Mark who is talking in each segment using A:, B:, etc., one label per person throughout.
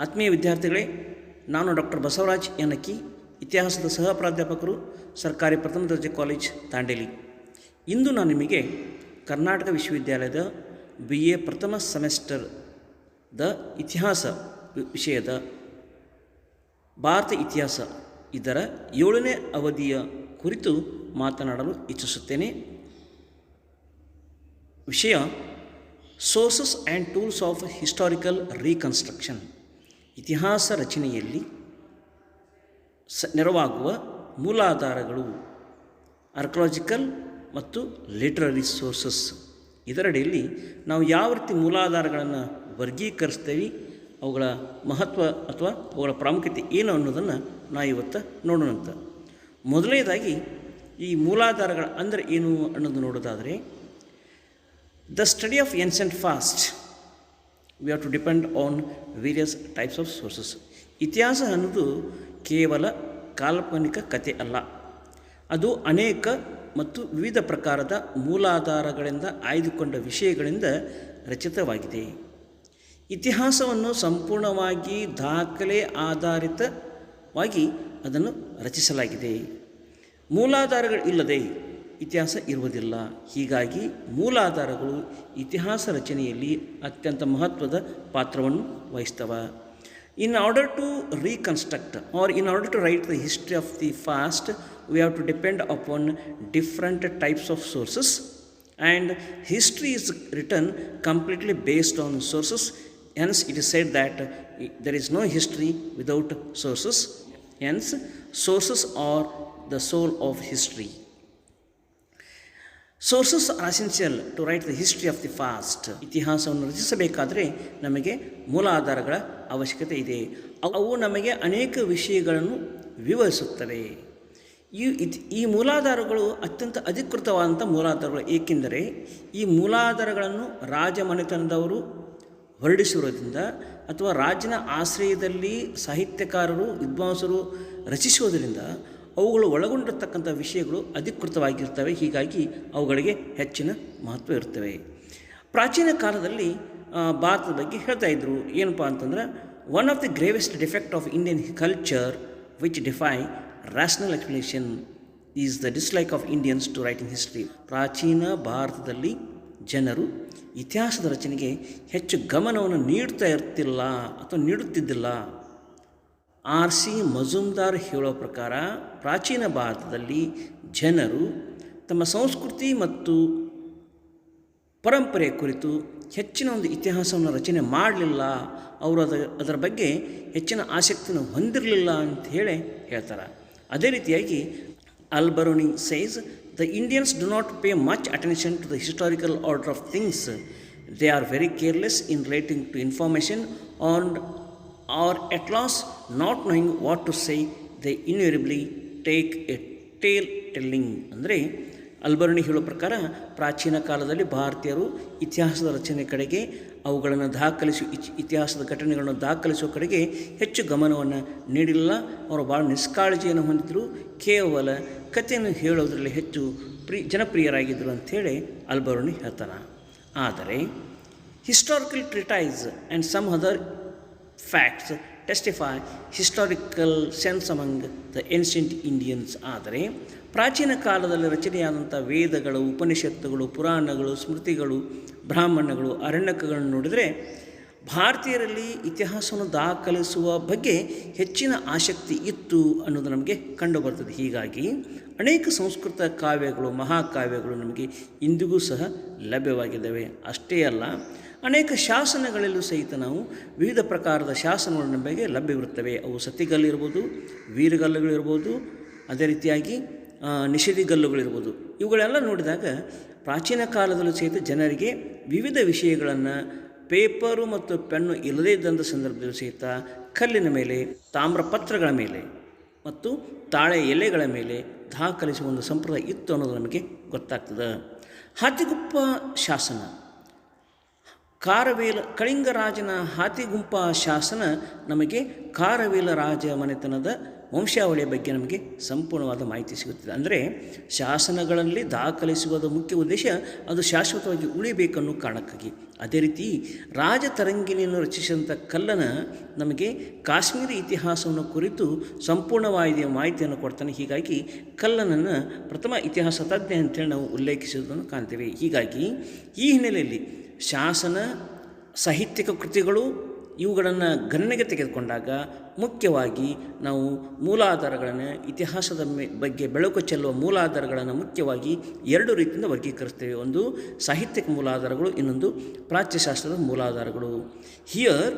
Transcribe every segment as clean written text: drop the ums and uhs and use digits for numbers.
A: ಆತ್ಮೀಯ ವಿದ್ಯಾರ್ಥಿಗಳೇ, ನಾನು ಡಾಕ್ಟರ್ ಬಸವರಾಜ್ ಯನಕ್ಕಿ, ಇತಿಹಾಸದ ಸಹ ಪ್ರಾಧ್ಯಾಪಕರು, ಸರ್ಕಾರಿ ಪ್ರಥಮ ದರ್ಜೆ ಕಾಲೇಜ್ ದಾಂಡೇಲಿ. ಇಂದು ನಾನು ನಿಮಗೆ ಕರ್ನಾಟಕ ವಿಶ್ವವಿದ್ಯಾಲಯದ BA ಪ್ರಥಮ ಸೆಮೆಸ್ಟರ್ದ ಇತಿಹಾಸ ವಿಷಯದ ಭಾರತ ಇತಿಹಾಸ ಇದರ 7ನೇ ಅವಧಿಯ ಕುರಿತು ಮಾತನಾಡಲು ಇಚ್ಛಿಸುತ್ತೇನೆ. ವಿಷಯ sources and tools of historical reconstruction. ಇತಿಹಾಸ ರಚನೆಯಲ್ಲಿ ನೆರವಾಗುವ ಮೂಲಾಧಾರಗಳು, ಆರ್ಕಿಯಾಲಜಿಕಲ್ ಮತ್ತು ಲಿಟರರಿ ಸೋರ್ಸಸ್. ಇದರಡಿಯಲ್ಲಿ ನಾವು ಯಾವ ರೀತಿ ಮೂಲಾಧಾರಗಳನ್ನು ವರ್ಗೀಕರಿಸ್ತೇವೆ, ಅವುಗಳ ಮಹತ್ವ ಅಥವಾ ಅವುಗಳ ಪ್ರಾಮುಖ್ಯತೆ ಏನು ಅನ್ನೋದನ್ನು ನಾವು ಇವತ್ತು ನೋಡೋಣಂತ. ಮೊದಲನೇದಾಗಿ ಈ ಮೂಲಾಧಾರಗಳ ಅಂದರೆ ಏನು ಅನ್ನೋದು ನೋಡೋದಾದರೆ, the study of ancient past we have to depend on various types of sources. ಇತಿಹಾಸ ಅನ್ನೋದು ಕೇವಲ ಕಾಲ್ಪನಿಕ ಕಥೆ ಅಲ್ಲ, ಅದು ಅನೇಕ ಮತ್ತು ವಿವಿಧ ಪ್ರಕಾರದ ಮೂಲಾಧಾರಗಳಿಂದ ಆಯ್ದುಕೊಂಡ ವಿಷಯಗಳಿಂದ ರಚಿತವಾಗಿದೆ. ಇತಿಹಾಸವನ್ನು ಸಂಪೂರ್ಣವಾಗಿ ದಾಖಲೆ ಆಧಾರಿತವಾಗಿ ಅದನ್ನು ರಚಿಸಲಾಗಿದೆ. ಮೂಲಾಧಾರಗಳು ಇಲ್ಲದೆ ಇತಿಹಾಸ ಇರುವುದಿಲ್ಲ. ಹೀಗಾಗಿ ಮೂಲಾಧಾರಗಳು ಇತಿಹಾಸ ರಚನೆಯಲ್ಲಿ ಅತ್ಯಂತ ಮಹತ್ವದ ಪಾತ್ರವನ್ನು ವಹಿಸ್ತವೆ. In order to reconstruct or in order to write the history of the past, we have to depend upon different types of sources, and history is written completely based on sources. Hence it is said that there is no history without sources. Hence sources are the soul of history. Sources are essential to write the history of the past. ಇತಿಹಾಸವನ್ನು ರಚಿಸಬೇಕಾದರೆ ನಮಗೆ ಮೂಲಾಧಾರಗಳ ಅವಶ್ಯಕತೆ ಇದೆ. ಅವು ನಮಗೆ ಅನೇಕ ವಿಷಯಗಳನ್ನು ವಿವರಿಸುತ್ತವೆ. ಈ ಮೂಲಾಧಾರಗಳು ಅತ್ಯಂತ ಅಧಿಕೃತವಾದಂಥ ಮೂಲಾಧಾರಗಳು. ಏಕೆಂದರೆ ಈ ಮೂಲಾಧಾರಗಳನ್ನು ರಾಜಮನೆತನದವರು ಹೊರಡಿಸಿರೋದ್ರಿಂದ ಅಥವಾ ರಾಜನ ಆಶ್ರಯದಲ್ಲಿ ಸಾಹಿತ್ಯಕಾರರು, ವಿದ್ವಾಂಸರು ರಚಿಸುವುದರಿಂದ ಅವುಗಳು ಒಳಗೊಂಡಿರ್ತಕ್ಕಂಥ ವಿಷಯಗಳು ಅಧಿಕೃತವಾಗಿರ್ತವೆ. ಹೀಗಾಗಿ ಅವುಗಳಿಗೆ ಹೆಚ್ಚಿನ ಮಹತ್ವ ಇರ್ತವೆ. ಪ್ರಾಚೀನ ಕಾಲದಲ್ಲಿ ಭಾರತದ ಬಗ್ಗೆ ಹೇಳ್ತಾ ಇದ್ದರು. ಏನಪ್ಪ ಅಂತಂದ್ರೆ, one of the gravest defect of Indian culture which defy rational explanation is the dislike of Indians to writing history. ಪ್ರಾಚೀನ ಭಾರತದಲ್ಲಿ ಜನರು ಇತಿಹಾಸದ ರಚನೆಗೆ ಹೆಚ್ಚು ಗಮನವನ್ನು ನೀಡುತ್ತಿದ್ದಿಲ್ಲ. R.C. ಮಜುಮ್ದಾರ್ ಹೇಳೋ ಪ್ರಕಾರ ಪ್ರಾಚೀನ ಭಾರತದಲ್ಲಿ ಜನರು ತಮ್ಮ ಸಂಸ್ಕೃತಿ ಮತ್ತು ಪರಂಪರೆ ಕುರಿತು ಹೆಚ್ಚಿನ ಒಂದು ಇತಿಹಾಸವನ್ನು ರಚನೆ ಮಾಡಲಿಲ್ಲ. ಅವರು ಅದರ ಬಗ್ಗೆ ಹೆಚ್ಚಿನ ಆಸಕ್ತಿಯನ್ನು ಹೊಂದಿರಲಿಲ್ಲ ಅಂತ ಹೇಳ್ತಾರೆ. ಅದೇ ರೀತಿಯಾಗಿ Alberuni says, the Indians do not pay much attention to the historical order of things. They are very careless in relating to information or at loss not knowing what to say, they invariably take a tale telling. ಅಂದರೆ ಅಲ್ಬರ್ನಿ ಹೇಳೋ ಪ್ರಕಾರ ಪ್ರಾಚೀನ ಕಾಲದಲ್ಲಿ ಭಾರತೀಯರು ಇತಿಹಾಸದ ರಚನೆ ಕಡೆಗೆ, ಅವುಗಳನ್ನು ಇತಿಹಾಸದ ಘಟನೆಗಳನ್ನು ದಾಖಲಿಸುವ ಕಡೆಗೆ ಹೆಚ್ಚು ಗಮನವನ್ನು ನೀಡಿಲ್ಲ. ಅವರು ಭಾಳ ನಿಷ್ಕಾಳಜಿಯನ್ನು ಹೊಂದಿದ್ದರು. ಕೇವಲ ಕಥೆಯನ್ನು ಹೇಳೋದರಲ್ಲಿ ಹೆಚ್ಚು ಜನಪ್ರಿಯರಾಗಿದ್ದರು ಅಂಥೇಳಿ ಅಲ್ಬರ್ನಿ ಹೇಳ್ತಾನೆ. ಆದರೆ historical treatise and some other facts testify historical sense among the ancient Indians. ಆದರೆ ಪ್ರಾಚೀನ ಕಾಲದಲ್ಲಿ ರಚನೆಯಾದಂಥ ವೇದಗಳು, ಉಪನಿಷತ್ತುಗಳು, ಪುರಾಣಗಳು, ಸ್ಮೃತಿಗಳು, ಬ್ರಾಹ್ಮಣಗಳು, ಅರಣ್ಯಕಗಳನ್ನು ನೋಡಿದರೆ ಭಾರತೀಯರಲ್ಲಿ ಇತಿಹಾಸವನ್ನು ದಾಖಲಿಸುವ ಬಗ್ಗೆ ಹೆಚ್ಚಿನ ಆಸಕ್ತಿ ಇತ್ತು ಅನ್ನೋದು ನಮಗೆ ಕಂಡುಬರ್ತದೆ. ಹೀಗಾಗಿ ಅನೇಕ ಸಂಸ್ಕೃತ ಕಾವ್ಯಗಳು, ಮಹಾಕಾವ್ಯಗಳು ನಮಗೆ ಇಂದಿಗೂ ಸಹ ಲಭ್ಯವಾಗಿದ್ದಾವೆ. ಅಷ್ಟೇ ಅಲ್ಲ, ಅನೇಕ ಶಾಸನಗಳಲ್ಲೂ ಸಹಿತ ನಾವು ವಿವಿಧ ಪ್ರಕಾರದ ಶಾಸನಗಳು ನಮಗೆ ಲಭ್ಯವಿರುತ್ತವೆ. ಅವು ಸತಿಗಲ್ಲಿರ್ಬೋದು, ವೀರಗಲ್ಲುಗಳಿರ್ಬೋದು, ಅದೇ ರೀತಿಯಾಗಿ ನಿಷೇಧಿಗಲ್ಲುಗಳಿರ್ಬೋದು. ಇವುಗಳೆಲ್ಲ ನೋಡಿದಾಗ ಪ್ರಾಚೀನ ಕಾಲದಲ್ಲೂ ಸಹಿತ ಜನರಿಗೆ ವಿವಿಧ ವಿಷಯಗಳನ್ನು ಪೇಪರು ಮತ್ತು ಪೆನ್ನು ಇಲ್ಲದೇ ಇದ್ದಂಥ ಸಂದರ್ಭದಲ್ಲೂ ಸಹಿತ ಕಲ್ಲಿನ ಮೇಲೆ, ತಾಮ್ರಪತ್ರಗಳ ಮೇಲೆ ಮತ್ತು ತಾಳೆ ಎಲೆಗಳ ಮೇಲೆ ದಾಖಲಿಸುವ ಒಂದು ಸಂಪ್ರದಾಯ ಇತ್ತು ಅನ್ನೋದು ನಮಗೆ ಗೊತ್ತಾಗ್ತದೆ. ಹಾತಿಗುಪ್ಪ ಶಾಸನ, ಕಳಿಂಗ ರಾಜನ ಹಾತಿಗುಂಪ ಶಾಸನ ನಮಗೆ ಕಾರವೇಲ ರಾಜ ಮನೆತನದ ವಂಶಾವಳಿಯ ಬಗ್ಗೆ ನಮಗೆ ಸಂಪೂರ್ಣವಾದ ಮಾಹಿತಿ ಸಿಗುತ್ತದೆ. ಅಂದರೆ ಶಾಸನಗಳಲ್ಲಿ ದಾಖಲಿಸುವುದ ಮುಖ್ಯ ಉದ್ದೇಶ ಅದು ಶಾಶ್ವತವಾಗಿ ಉಳಿಬೇಕನ್ನೋ ಕಾರಣಕ್ಕಾಗಿ. ಅದೇ ರೀತಿ ರಾಜತರಂಗಿಣಿಯನ್ನು ರಚಿಸಿದಂಥ ಕಲ್ಲನ ನಮಗೆ ಕಾಶ್ಮೀರಿ ಇತಿಹಾಸವನ್ನು ಕುರಿತು ಸಂಪೂರ್ಣವಾದ ಮಾಹಿತಿಯನ್ನು ಕೊಡ್ತಾನೆ. ಹೀಗಾಗಿ ಕಲ್ಲನನ್ನು ಪ್ರಥಮ ಇತಿಹಾಸ ತಜ್ಞ ಅಂತೇಳಿ ನಾವು ಉಲ್ಲೇಖಿಸುವುದನ್ನು ಕಾಣ್ತೇವೆ. ಹೀಗಾಗಿ ಈ ಹಿನ್ನೆಲೆಯಲ್ಲಿ ಶಾಸನ, ಸಾಹಿತ್ಯಿಕ ಕೃತಿಗಳು ಇವುಗಳನ್ನು ಗಣನೆಗೆ ತೆಗೆದುಕೊಂಡಾಗ ಮುಖ್ಯವಾಗಿ ನಾವು ಮೂಲಾಧಾರಗಳನ್ನು, ಇತಿಹಾಸದ ಬಗ್ಗೆ ಬೆಳಕು ಚೆಲ್ಲುವ ಮೂಲಾಧಾರಗಳನ್ನು ಮುಖ್ಯವಾಗಿ ಎರಡು ರೀತಿಯಿಂದ ವರ್ಗೀಕರಿಸ್ತೇವೆ. ಒಂದು ಸಾಹಿತ್ಯಿಕ ಮೂಲಾಧಾರಗಳು, ಇನ್ನೊಂದು ಪ್ರಾಚ್ಯಶಾಸ್ತ್ರದ ಮೂಲಾಧಾರಗಳು. Here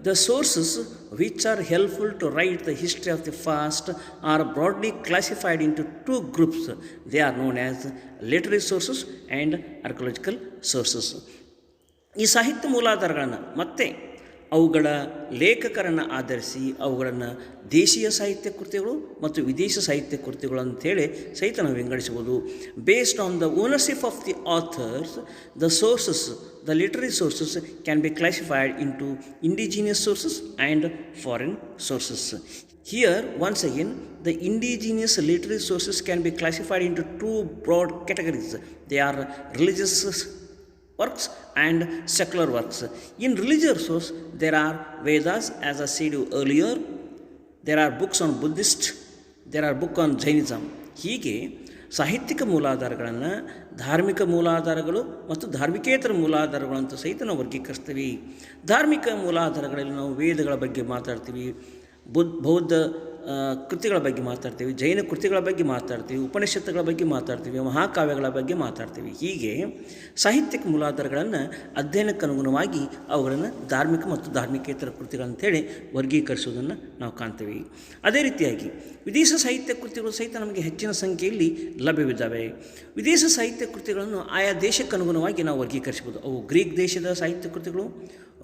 A: the sources which are helpful to write the history of the past are broadly classified into two groups. They are known as literary sources and archaeological sources. ಈ ಸಾಹಿತ್ಯ ಮೂಲಾಧಾರಗಳನ್ನು ಮತ್ತೆ ಅವುಗಳ ಲೇಖಕರನ್ನು ಆಧರಿಸಿ ಅವುಗಳನ್ನು ದೇಶೀಯ ಸಾಹಿತ್ಯ ಕೃತಿಗಳು ಮತ್ತು ವಿದೇಶ ಸಾಹಿತ್ಯ ಕೃತಿಗಳು ಅಂಥೇಳಿ ಸಹಿತ ನಾವು ವಿಂಗಡಿಸಬಹುದು. Based on the ownership of the author's, the sources, the literary sources can be classified into indigenous sources and foreign sources. Here, once again, the indigenous literary sources can be classified into two broad categories. They are religious works and secular works. In religious source, there are Vedas, as I said earlier. There are books on Buddhist. There are books on Jainism. ಹೀಗೆ ಸಾಹಿತ್ಯಿಕ ಮೂಲಾಧಾರಗಳನ್ನು ಧಾರ್ಮಿಕ ಮೂಲಾಧಾರಗಳು ಮತ್ತು ಧಾರ್ಮಿಕೇತರ ಮೂಲಾಧಾರಗಳು ಅಂತ ಸಹಿತ ನಾವು ವರ್ಗೀಕರಿಸ್ತೀವಿ. ಧಾರ್ಮಿಕ ಮೂಲಾಧಾರಗಳಲ್ಲಿ ನಾವು ವೇದಗಳ ಬಗ್ಗೆ ಮಾತಾಡ್ತೀವಿ, ಬೌದ್ಧ ಕೃತಿಗಳ ಬಗ್ಗೆ ಮಾತಾಡ್ತೀವಿ, ಜೈನ ಕೃತಿಗಳ ಬಗ್ಗೆ ಮಾತಾಡ್ತೀವಿ, ಉಪನಿಷತ್ತುಗಳ ಬಗ್ಗೆ ಮಾತಾಡ್ತೀವಿ, ಮಹಾಕಾವ್ಯಗಳ ಬಗ್ಗೆ ಮಾತಾಡ್ತೀವಿ. ಹೀಗೆ ಸಾಹಿತ್ಯಿಕ ಮೂಲಾಧಾರಗಳನ್ನು ಅಧ್ಯಯನಕ್ಕೆ ಅನುಗುಣವಾಗಿ ಅವುಗಳನ್ನು ಧಾರ್ಮಿಕ ಮತ್ತು ಧಾರ್ಮಿಕೇತರ ಕೃತಿಗಳಂತೇಳಿ ವರ್ಗೀಕರಿಸುವುದನ್ನು ನಾವು ಕಾಣ್ತೀವಿ. ಅದೇ ರೀತಿಯಾಗಿ ವಿದೇಶ ಸಾಹಿತ್ಯ ಕೃತಿಗಳು ಸಹಿತ ನಮಗೆ ಹೆಚ್ಚಿನ ಸಂಖ್ಯೆಯಲ್ಲಿ ಲಭ್ಯವಿದ್ದಾವೆ. ವಿದೇಶ ಸಾಹಿತ್ಯ ಕೃತಿಗಳನ್ನು ಆಯಾ ದೇಶಕ್ಕೆ ಅನುಗುಣವಾಗಿ ನಾವು ವರ್ಗೀಕರಿಸಬಹುದು. ಅವು ಗ್ರೀಕ್ ದೇಶದ ಸಾಹಿತ್ಯ ಕೃತಿಗಳು,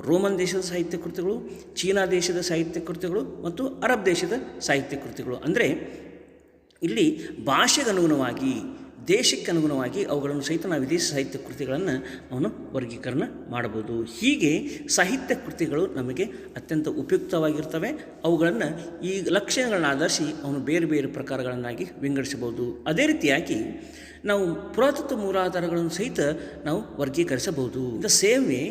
A: ರೋಮನ್ ದೇಶದ ಸಾಹಿತ್ಯ ಕೃತಿಗಳು, ಚೀನಾ ದೇಶದ ಸಾಹಿತ್ಯ ಕೃತಿಗಳು ಮತ್ತು ಅರಬ್ ದೇಶದ ಸಾಹಿತ್ಯ ಕೃತಿಗಳು. ಅಂದರೆ ಇಲ್ಲಿ ಭಾಷೆಗೆ ಅನುಗುಣವಾಗಿ, ದೇಶಕ್ಕೆ ಅನುಗುಣವಾಗಿ ಅವುಗಳನ್ನು ಸಹಿತ ನಾವು ವಿದೇಶ ಸಾಹಿತ್ಯ ಕೃತಿಗಳನ್ನು ಅವನು ವರ್ಗೀಕರಣ ಮಾಡಬಹುದು. ಹೀಗೆ ಸಾಹಿತ್ಯ ಕೃತಿಗಳು ನಮಗೆ ಅತ್ಯಂತ ಉಪಯುಕ್ತವಾಗಿರ್ತವೆ. ಅವುಗಳನ್ನು ಈ ಲಕ್ಷಣಗಳನ್ನು ಆಧರಿಸಿ ಅವನು ಬೇರೆ ಬೇರೆ ಪ್ರಕಾರಗಳನ್ನಾಗಿ ವಿಂಗಡಿಸಬಹುದು. ಅದೇ ರೀತಿಯಾಗಿ ನಾವು ಪುರಾತತ್ವ ಮೂಲಾಧಾರಗಳನ್ನು ಸಹಿತ ನಾವು ವರ್ಗೀಕರಿಸಬಹುದು. The same way,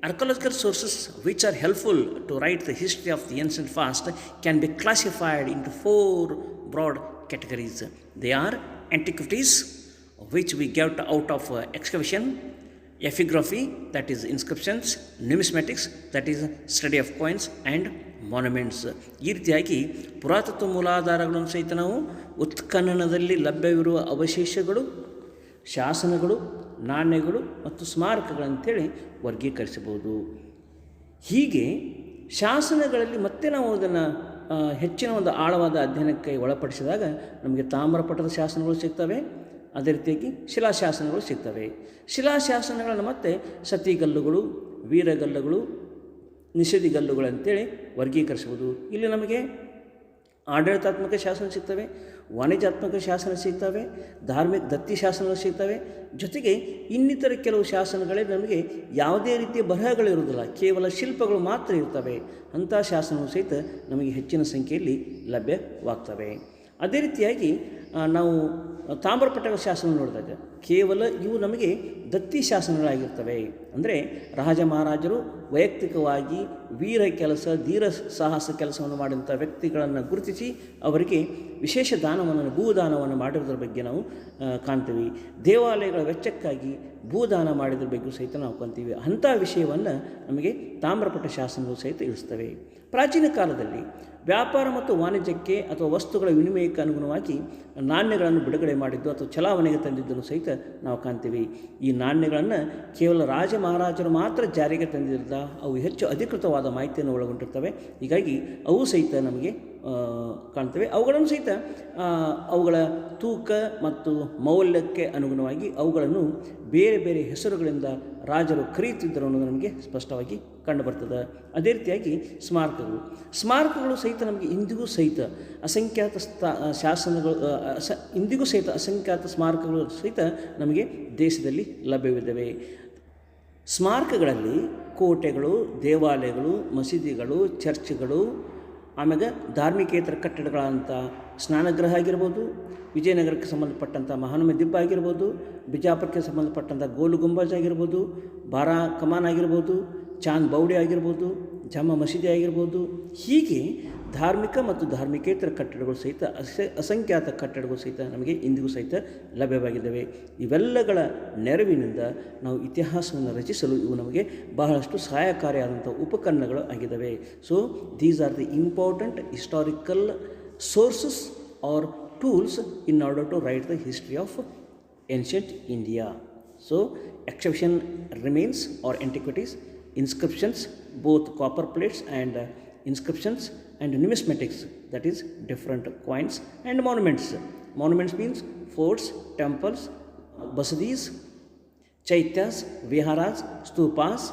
A: archaeological sources which are helpful to write the history of the ancient past can be classified into four broad categories. They are antiquities, which we get out of excavation, epigraphy, that is inscriptions, numismatics, that is study of coins, and monuments. ಈ ರೀತಿಯಾಗಿ ಪುರಾತತ್ವ ಮೂಲಾಧಾರಗಳನ್ನು ಸಹಿತ ನಾವು ಉತ್ಖನನದಲ್ಲಿ ಲಭ್ಯವಿರುವ ಅವಶೇಷಗಳು, ಶಾಸನಗಳು, ನಾಣ್ಯಗಳು ಮತ್ತು ಸ್ಮಾರಕಗಳಂತೇಳಿ ವರ್ಗೀಕರಿಸಬಹುದು. ಹೀಗೆ ಶಾಸನಗಳಲ್ಲಿ ಮತ್ತೆ ನಾವು ಅದನ್ನು ಹೆಚ್ಚಿನ ಒಂದು ಆಳವಾದ ಅಧ್ಯಯನಕ್ಕೆ ಒಳಪಡಿಸಿದಾಗ ನಮಗೆ ತಾಮ್ರಪಟದ ಶಾಸನಗಳು ಸಿಗ್ತವೆ. ಅದೇ ರೀತಿಯಾಗಿ ಶಿಲಾಶಾಸನಗಳು ಸಿಗ್ತವೆ. ಶಿಲಾಶಾಸನಗಳನ್ನು ಮತ್ತೆ ಸತಿಗಲ್ಲುಗಳು, ವೀರಗಲ್ಲುಗಳು, ನಿಷೇಧಿಗಲ್ಲುಗಳಂತೇಳಿ ವರ್ಗೀಕರಿಸಬಹುದು. ಇಲ್ಲಿ ನಮಗೆ ಆಡಳಿತಾತ್ಮಕ ಶಾಸನ ಸಿಗ್ತವೆ, ವಾಣಿಜ್ಯಾತ್ಮಕ ಶಾಸನ ಸಿಗ್ತವೆ, ಧಾರ್ಮಿಕ ದತ್ತಿ ಶಾಸನಗಳು ಸಿಗ್ತವೆ. ಜೊತೆಗೆ ಇನ್ನಿತರ ಕೆಲವು ಶಾಸನಗಳಲ್ಲಿ ನಮಗೆ ಯಾವುದೇ ರೀತಿಯ ಬರಹಗಳಿರುವುದಿಲ್ಲ, ಕೇವಲ ಶಿಲ್ಪಗಳು ಮಾತ್ರ ಇರ್ತವೆ. ಅಂಥ ಶಾಸನಗಳು ಸಹಿತ ನಮಗೆ ಹೆಚ್ಚಿನ ಸಂಖ್ಯೆಯಲ್ಲಿ ಲಭ್ಯವಾಗ್ತವೆ. ಅದೇ ರೀತಿಯಾಗಿ ನಾವು ತಾಮ್ರಪಟಗಳ ಶಾಸನ ನೋಡಿದಾಗ ಕೇವಲ ಇವು ನಮಗೆ ದತ್ತಿ ಶಾಸನಗಳಾಗಿರ್ತವೆ. ಅಂದರೆ ರಾಜ ಮಹಾರಾಜರು ವೈಯಕ್ತಿಕವಾಗಿ ವೀರ ಕೆಲಸ, ಧೀರ ಸಾಹಸ ಕೆಲಸವನ್ನು ಮಾಡಿದಂಥ ವ್ಯಕ್ತಿಗಳನ್ನು ಗುರುತಿಸಿ ಅವರಿಗೆ ವಿಶೇಷ ದಾನವನ್ನು, ಭೂದಾನವನ್ನು ಮಾಡಿರೋದ್ರ ಬಗ್ಗೆ ನಾವು ಕಾಣ್ತೀವಿ. ದೇವಾಲಯಗಳ ವೆಚ್ಚಕ್ಕಾಗಿ ಭೂದಾನ ಮಾಡಿದ್ರ ಬಗ್ಗೆ ಸಹಿತ ನಾವು ಕಾಣ್ತೀವಿ. ಅಂಥ ವಿಷಯವನ್ನು ನಮಗೆ ತಾಮ್ರಪಟ ಶಾಸನಗಳು ಸಹಿತ ಇಳಿಸ್ತವೆ. ಪ್ರಾಚೀನ ಕಾಲದಲ್ಲಿ ವ್ಯಾಪಾರ ಮತ್ತು ವಾಣಿಜ್ಯಕ್ಕೆ ಅಥವಾ ವಸ್ತುಗಳ ವಿನಿಮಯಕ್ಕೆ ಅನುಗುಣವಾಗಿ ನಾಣ್ಯಗಳನ್ನು ಬಿಡುಗಡೆ ಮಾಡಿದ್ದು ಅಥವಾ ಚಲಾವಣೆಗೆ ತಂದಿದ್ದನ್ನು ಸಹಿತ ನಾವು ಕಾಣ್ತೀವಿ. ಈ ನಾಣ್ಯಗಳನ್ನು ಕೇವಲ ರಾಜ ಮಹಾರಾಜರು ಮಾತ್ರ ಜಾರಿಗೆ ತಂದಿರಲಿಲ್ಲ, ಅವು ಹೆಚ್ಚು ಅಧಿಕೃತವಾದ ಮಾಹಿತಿಯನ್ನು ಒಳಗೊಂಡಿರ್ತವೆ. ಹೀಗಾಗಿ ಅವು ಸಹಿತ ನಮಗೆ ಕಾಣ್ತವೆ. ಅವುಗಳನ್ನು ಸಹಿತ ಅವುಗಳ ತೂಕ ಮತ್ತು ಮೌಲ್ಯಕ್ಕೆ ಅನುಗುಣವಾಗಿ ಅವುಗಳನ್ನು ಬೇರೆ ಬೇರೆ ಹೆಸರುಗಳಿಂದ ರಾಜರು ಕರೆಯುತ್ತಿದ್ದರು ಅನ್ನೋದು ನಮಗೆ ಸ್ಪಷ್ಟವಾಗಿ ಕಂಡುಬರ್ತದೆ. ಅದೇ ರೀತಿಯಾಗಿ ಸ್ಮಾರಕಗಳು ಸಹಿತ ನಮಗೆ ಇಂದಿಗೂ ಸಹಿತ ಅಸಂಖ್ಯಾತ ಅಸಂಖ್ಯಾತ ಸ್ಮಾರಕಗಳು ಸಹಿತ ನಮಗೆ ದೇಶದಲ್ಲಿ ಲಭ್ಯವಿದ್ದಾವೆ. ಸ್ಮಾರಕಗಳಲ್ಲಿ ಕೋಟೆಗಳು, ದೇವಾಲಯಗಳು, ಮಸೀದಿಗಳು, ಚರ್ಚ್ಗಳು, ಆಮ್ಯಾಗ ಧಾರ್ಮಿಕೇತರ ಕಟ್ಟಡಗಳಂಥ ಸ್ನಾನಗೃಹ ಆಗಿರ್ಬೋದು, ವಿಜಯನಗರಕ್ಕೆ ಸಂಬಂಧಪಟ್ಟಂಥ ಮಹಾನಮೆ ದಿಬ್ಬ ಆಗಿರ್ಬೋದು, ಬಿಜಾಪುರಕ್ಕೆ ಸಂಬಂಧಪಟ್ಟಂಥ ಗೋಲು ಗುಂಬಜ್ ಆಗಿರ್ಬೋದು, ಬಾರಾ ಕಮಾನ್ ಆಗಿರ್ಬೋದು, ಚಾಂದ್ ಬೌಡಿ ಆಗಿರ್ಬೋದು, ಜಾಮಾ ಮಸೀದಿ ಆಗಿರ್ಬೋದು. ಹೀಗೆ ಧಾರ್ಮಿಕ ಮತ್ತು ಧಾರ್ಮಿಕೇತರ ಕಟ್ಟಡಗಳು ಸಹಿತ ಅಸಂಖ್ಯಾತ ಕಟ್ಟಡಗಳು ಸಹಿತ ನಮಗೆ ಇಂದಿಗೂ ಸಹಿತ ಲಭ್ಯವಾಗಿದ್ದಾವೆ. ಇವೆಲ್ಲಗಳ ನೆರವಿನಿಂದ ನಾವು ಇತಿಹಾಸವನ್ನು ರಚಿಸಲು ಇವು ನಮಗೆ ಬಹಳಷ್ಟು ಸಹಾಯಕಾರಿಯಾದಂಥ ಉಪಕರಣಗಳು ಆಗಿದ್ದಾವೆ. So these are the important historical sources are tools in order to write the history of ancient India. So excavation remains or antiquities, inscriptions, both copper plates and inscriptions, and numismatics, that is different coins, and monuments. Monuments means forts, temples, basadis, chaityas, viharas, stupas,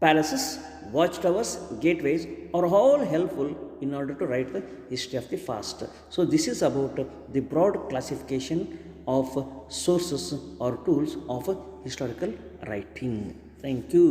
A: palaces, watchtowers, gateways are all helpful in order to write the history of the past. So this is about the broad classification of sources or tools of historical writing. Thank you.